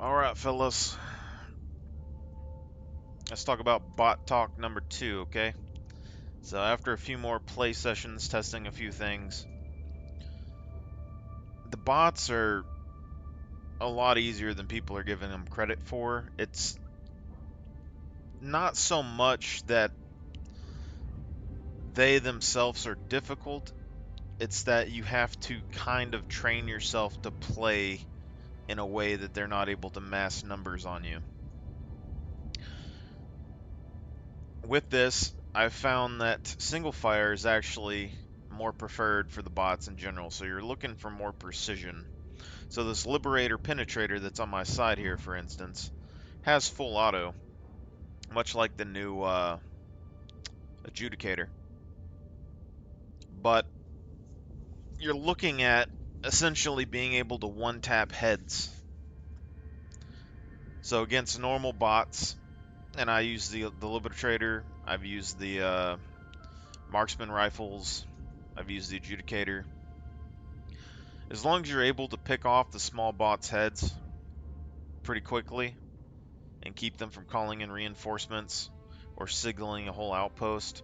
Alright, fellas. Let's talk about bot talk number 2, okay? So after a few more play sessions, testing a few things, the bots are a lot easier than people are giving them credit for. It's not so much that they themselves are difficult, it's that you have to kind of train yourself to play in a way that they're not able to mass numbers on you. With this, I've found that single fire is actually more preferred for the bots in general, so you're looking for more precision. So this Liberator Penetrator that's on my side here, for instance, has full auto, much like the new Adjudicator. But you're looking at essentially being able to one-tap heads. So against normal bots, and I use the Liberator, I've used the Marksman Rifles, I've used the Adjudicator. As long as you're able to pick off the small bots' heads pretty quickly and keep them from calling in reinforcements or signaling a whole outpost,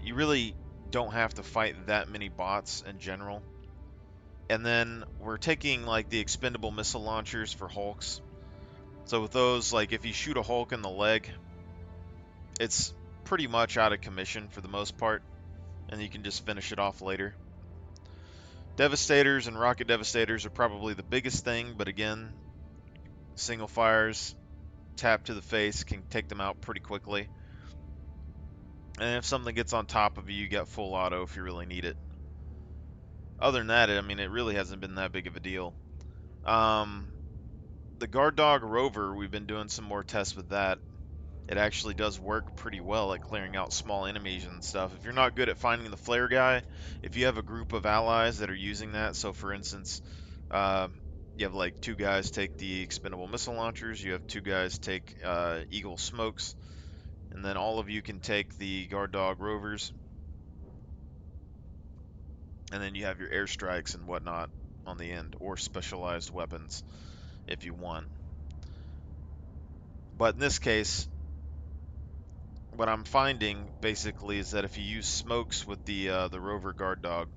you really don't have to fight that many bots in general. And then we're taking like the expendable missile launchers for Hulks. So with those, like if you shoot a Hulk in the leg, it's pretty much out of commission for the most part, and you can just finish it off later. Devastators and rocket devastators are probably the biggest thing, but again, single fires, tap to the face can take them out pretty quickly. And if something gets on top of you, you get full auto if you really need it. Other than that, I mean, it really hasn't been that big of a deal. Um, the Guard Dog Rover, we've been doing some more tests with that. It actually does work pretty well at clearing out small enemies and stuff. If you're not good at finding the flare guy, if you have a group of allies that are using that, so for instance, uh, you have like 2 guys take the expendable missile launchers, you have 2 guys take Eagle smokes, and then all of you can take the Guard Dog Rovers, and then you have your airstrikes and whatnot on the end, or specialized weapons if you want. But in this case, what I'm finding basically is that if you use smokes with the Rover Guard Dog,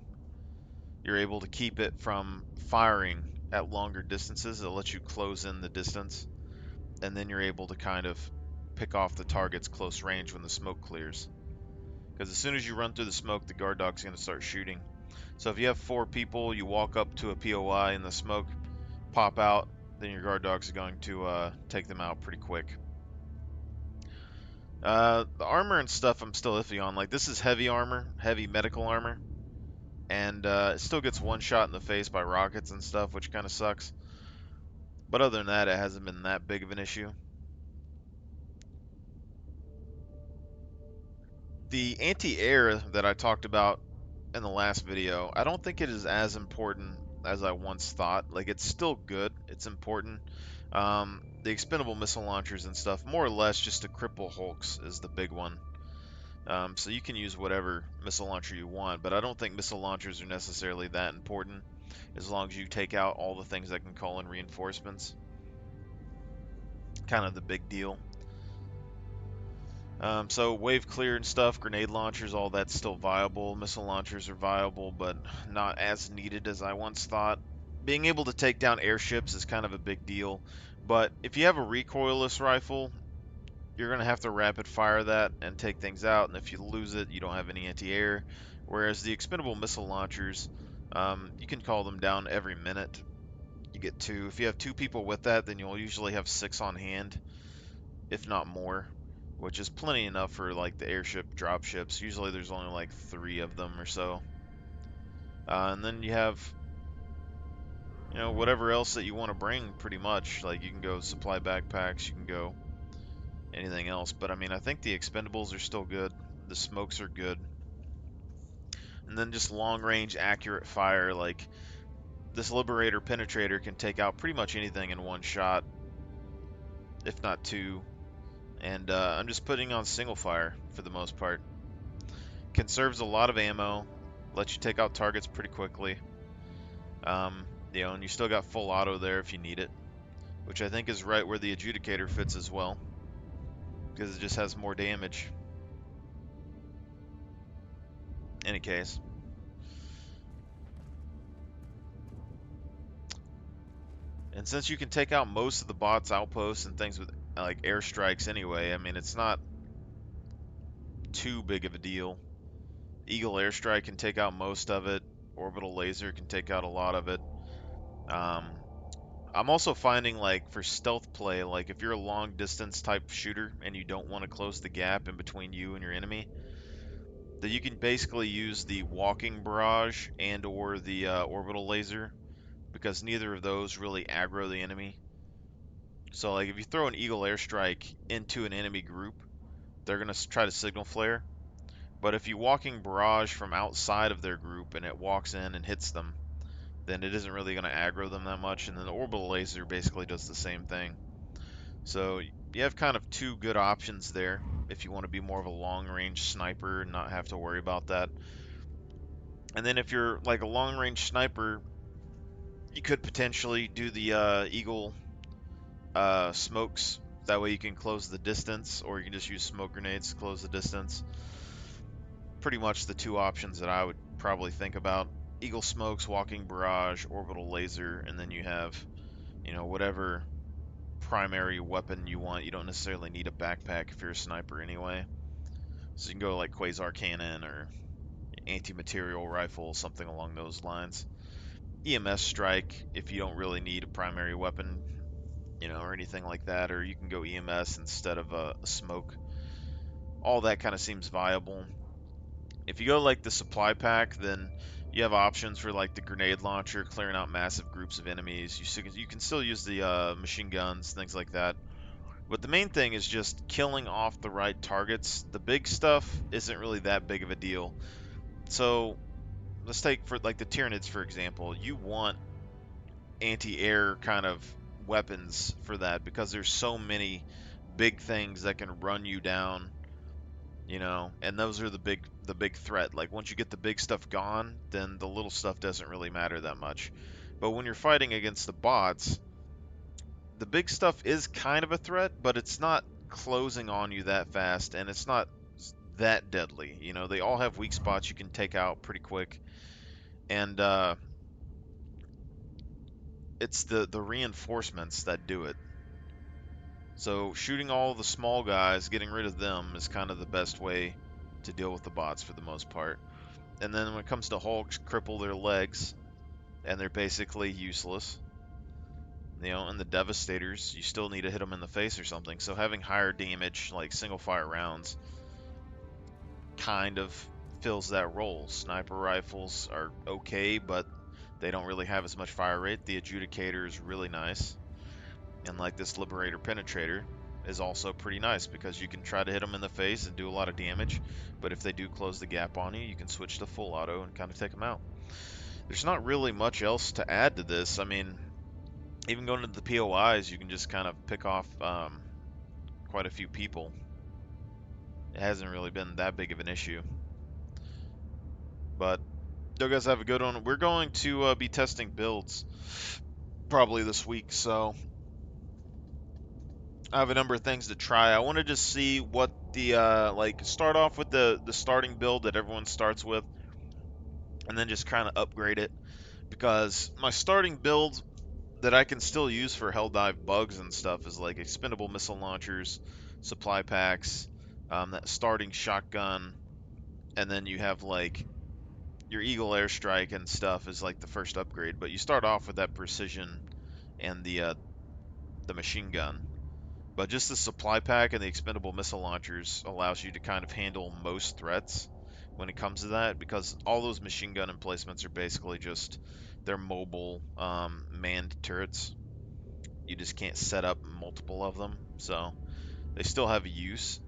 you're able to keep it from firing at longer distances. It lets you close in the distance, and then you're able to kind of pick off the targets close range when the smoke clears. Because as soon as you run through the smoke, the guard dog's going to start shooting. So if you have 4 people, you walk up to a POI in the smoke, pop out, then your guard dogs are going to take them out pretty quick. The armor and stuff I'm still iffy on. Like, this is heavy armor, heavy medical armor, and it still gets one shot in the face by rockets and stuff, which kind of sucks. But other than that, it hasn't been that big of an issue. The anti-air that I talked about in the last video, I don't think it is as important as I once thought. Like, it's still good, it's important. The expendable missile launchers and stuff, more or less just to cripple Hulks is the big one. So you can use whatever missile launcher you want, but I don't think missile launchers are necessarily that important as long as you take out all the things that can call in reinforcements. Kind of the big deal. So wave clear and stuff, grenade launchers, all that's still viable. Missile launchers are viable, but not as needed as I once thought. Being able to take down airships is kind of a big deal, but if you have a recoilless rifle, you're going to have to rapid fire that and take things out, and if you lose it, you don't have any anti-air. Whereas the expendable missile launchers, you can call them down every minute. You get 2. If you have 2 people with that, then you'll usually have 6 on hand, if not more, which is plenty enough for like the airship dropships. Usually there's only like 3 of them or so. And then you have, whatever else that you want to bring pretty much. Like you can go supply backpacks, you can go anything else. But I mean, I think the expendables are still good. The smokes are good. And then just long range accurate fire. Like this Liberator Penetrator can take out pretty much anything in one shot, if not 2. And I'm just putting on single fire for the most part. Conserves a lot of ammo, lets you take out targets pretty quickly. And you still got full auto there if you need it. which I think is right where the adjudicator fits as well, because it just has more damage. Any case. And since you can take out most of the bots' outposts and things with like airstrikes anyway, I mean, it's not too big of a deal. Eagle airstrike can take out most of it. Orbital laser can take out a lot of it. Um, I'm also finding like for stealth play, like if you're a long distance type shooter and you don't want to close the gap in between you and your enemy, that you can basically use the walking barrage and or the orbital laser, because neither of those really aggro the enemy. So like if you throw an eagle airstrike into an enemy group, they're gonna try to signal flare. But if you walking barrage from outside of their group and it walks in and hits them, then it isn't really gonna aggro them that much. And then the orbital laser basically does the same thing. So you have kind of two good options there if you want to be more of a long range sniper and not have to worry about that. And then if you're like a long range sniper, you could potentially do the eagle smokes. That way you can close the distance, or you can just use smoke grenades to close the distance. Pretty much the two options that I would probably think about. Eagle smokes, walking barrage, orbital laser, and then you have, whatever primary weapon you want. You don't necessarily need a backpack if you're a sniper anyway. So you can go like quasar cannon or anti-material rifle, something along those lines. EMS strike if you don't really need a primary weapon, or anything like that, or you can go EMS instead of a smoke. All that kind of seems viable. If you go like the supply pack, then you have options for like the grenade launcher, clearing out massive groups of enemies. You can still use the machine guns, things like that. But the main thing is just killing off the right targets. The big stuff isn't really that big of a deal. So let's take for like the Tyranids, for example. You want anti-air kind of weapons for that because there's so many big things that can run you down, and those are the big threat. Like once you get the big stuff gone, then the little stuff doesn't really matter that much. But when you're fighting against the bots, the big stuff is kind of a threat, but it's not closing on you that fast, and it's not that deadly. They all have weak spots you can take out pretty quick, and it's the reinforcements that do it. So shooting all the small guys, getting rid of them is kind of the best way to deal with the bots for the most part. And then when it comes to Hulks, cripple their legs, and they're basically useless. And the Devastators, you still need to hit them in the face or something. So having higher damage, like single fire rounds, kind of fills that role. Sniper rifles are okay, but they don't really have as much fire rate. The Adjudicator is really nice. And like this Liberator Penetrator is also pretty nice because you can try to hit them in the face and do a lot of damage. But if they do close the gap on you, you can switch to full auto and kind of take them out. There's not really much else to add to this. I mean, even going to the POIs, you can just kind of pick off quite a few people. It hasn't really been that big of an issue. But you guys have a good one. We're going to be testing builds probably this week, so I have a number of things to try. I want to just see what the start off with the starting build that everyone starts with, and then just kind of upgrade it, because my starting build that I can still use for Helldive bugs and stuff is like expendable missile launchers, supply packs, that starting shotgun, and then you have like your Eagle airstrike and stuff is like the first upgrade. But you start off with that precision and the machine gun. But just the supply pack and the expendable missile launchers allows you to kind of handle most threats when it comes to that, because all those machine gun emplacements are basically just they're mobile manned turrets. You just can't set up multiple of them, so they still have a use.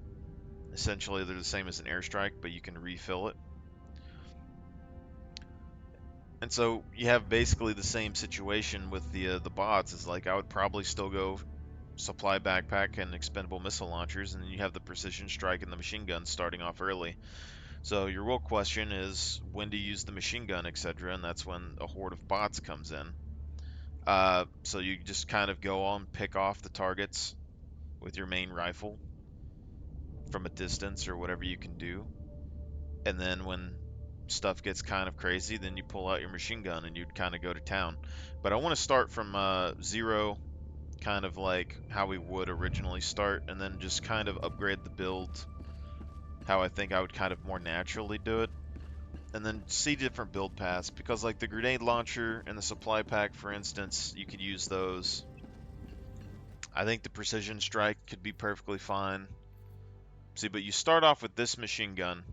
Essentially, they're the same as an airstrike, but you can refill it. And so you have basically the same situation with the bots. Is like I would probably still go supply backpack and expendable missile launchers, and then you have the precision strike and the machine gun starting off early. So your real question is when to use the machine gun, etc., and that's when a horde of bots comes in. So you just kind of go on, pick off the targets with your main rifle from a distance or whatever you can do. And then when stuff gets kind of crazy, then you pull out your machine gun and you'd kind of go to town. But I want to start from zero, kind of like how we would originally start, and then just kind of upgrade the build how I think I would kind of more naturally do it. And then see different build paths, because like the grenade launcher and the supply pack, for instance, you could use those. I think the precision strike could be perfectly fine. See, but you start off with this machine gun.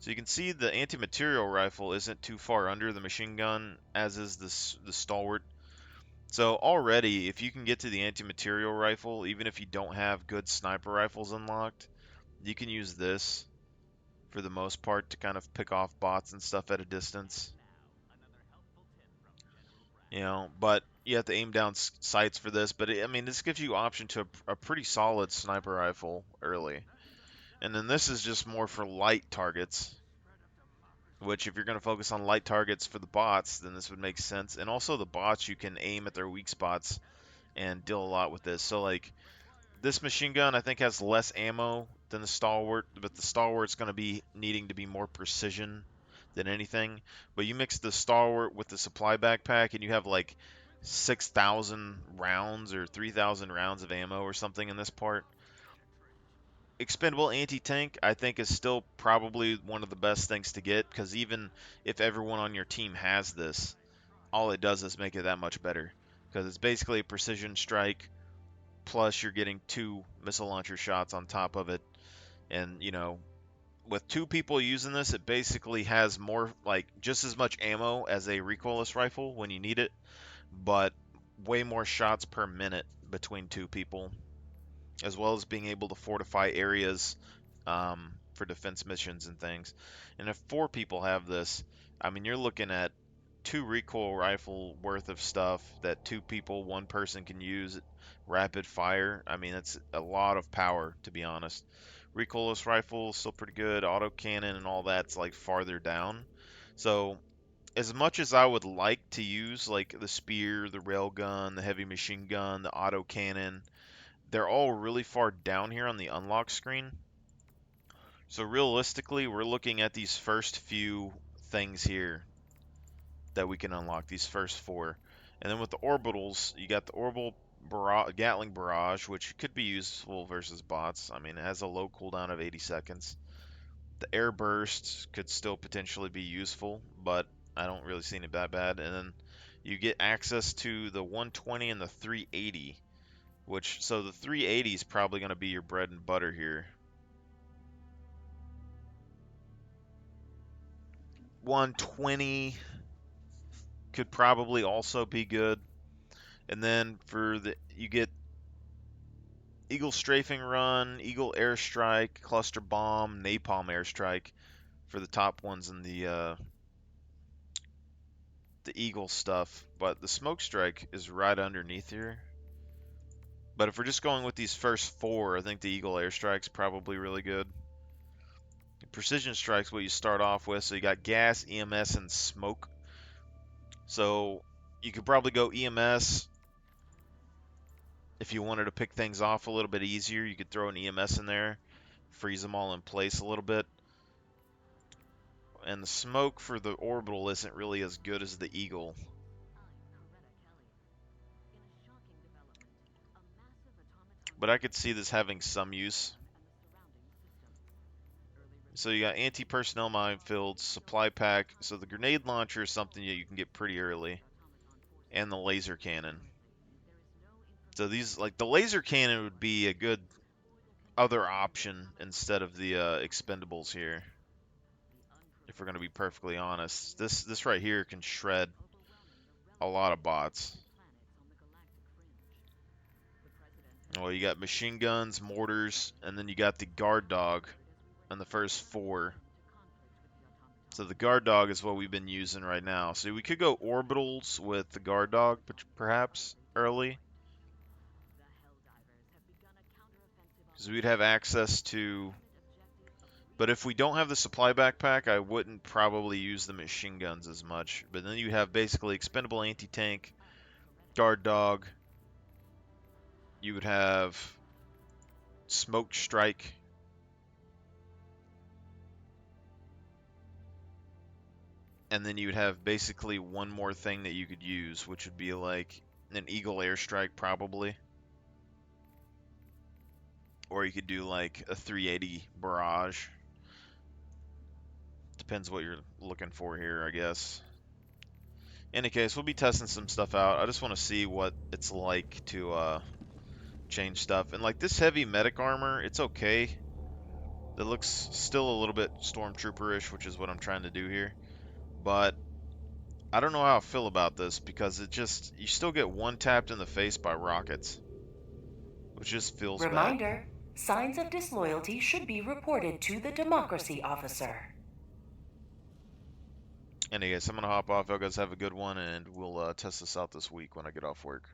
So you can see the anti-material rifle isn't too far under the machine gun, as is the stalwart. So already, if you can get to the anti-material rifle, even if you don't have good sniper rifles unlocked, you can use this for the most part to kind of pick off bots and stuff at a distance. But you have to aim down sights for this. But I mean, this gives you option to a pretty solid sniper rifle early. And then this is just more for light targets, which if you're going to focus on light targets for the bots, then this would make sense. And also the bots, you can aim at their weak spots and deal a lot with this. So like this machine gun, I think has less ammo than the stalwart, but the stalwart's going to be needing to be more precision than anything. But you mix the stalwart with the supply backpack, and you have like 6,000 rounds or 3,000 rounds of ammo or something in this part. Expendable anti-tank, I think, is still probably one of the best things to get, because even if everyone on your team has this, all it does is make it that much better. Because it's basically a precision strike, plus you're getting 2 missile launcher shots on top of it. And, with 2 people using this, it basically has more, like, just as much ammo as a recoilless rifle when you need it, but way more shots per minute between 2 people, as well as being able to fortify areas for defense missions and things. And if 4 people have this, I mean, you're looking at 2 recoil rifle worth of stuff that 2 people, 1 person can use rapid fire. I mean, it's a lot of power, to be honest. Recoilless rifle still pretty good. Auto cannon and all that's like farther down. So as much as I would like to use like the spear, the railgun, the heavy machine gun, the auto cannon, they're all really far down here on the unlock screen. So realistically, we're looking at these first few things here that we can unlock, these first 4. And then with the orbitals, you got the orbital Gatling barrage, which could be useful versus bots. I mean, it has a low cooldown of 80 seconds. The air burst could still potentially be useful, but I don't really see it that bad. And then you get access to the 120 and the 380, so the 380 is probably going to be your bread and butter here. 120 could probably also be good. And then you get Eagle strafing run, Eagle airstrike, cluster bomb, napalm airstrike for the top ones in the Eagle stuff. But the smoke strike is right underneath here. But if we're just going with these first 4, I think the Eagle airstrike's probably really good. Precision strike's what you start off with. So you got gas, EMS, and smoke. So you could probably go EMS. If you wanted to pick things off a little bit easier, you could throw an EMS in there, freeze them all in place a little bit. And the smoke for the orbital isn't really as good as the Eagle. But I could see this having some use. So you got anti-personnel minefields, supply pack. So the grenade launcher is something that you can get pretty early. And the laser cannon. So these, like the laser cannon would be a good other option instead of the expendables here. If we're going to be perfectly honest. This right here can shred a lot of bots. Well, you got machine guns, mortars, and then you got the guard dog on the first 4. So the guard dog is what we've been using right now. So we could go orbitals with the guard dog, perhaps early, because we'd have access to. But if we don't have the supply backpack, I wouldn't probably use the machine guns as much. But then you have basically expendable anti-tank, Guard dog. You would have smoke strike. And then you would have basically one more thing that you could use, which would be like an eagle airstrike probably. Or you could do like a 380 barrage. Depends what you're looking for here, I guess. In any case, we'll be testing some stuff out. I just want to see what it's like to change stuff. And like this heavy medic armor, it's okay. It looks still a little bit stormtrooper-ish, which is what I'm trying to do here. But I don't know how I feel about this because you still get one tapped in the face by rockets, which just feels bad. Reminder, signs of disloyalty should be reported to the democracy officer. Anyways, I'm going to hop off. You guys have a good one, and we'll test this out this week when I get off work.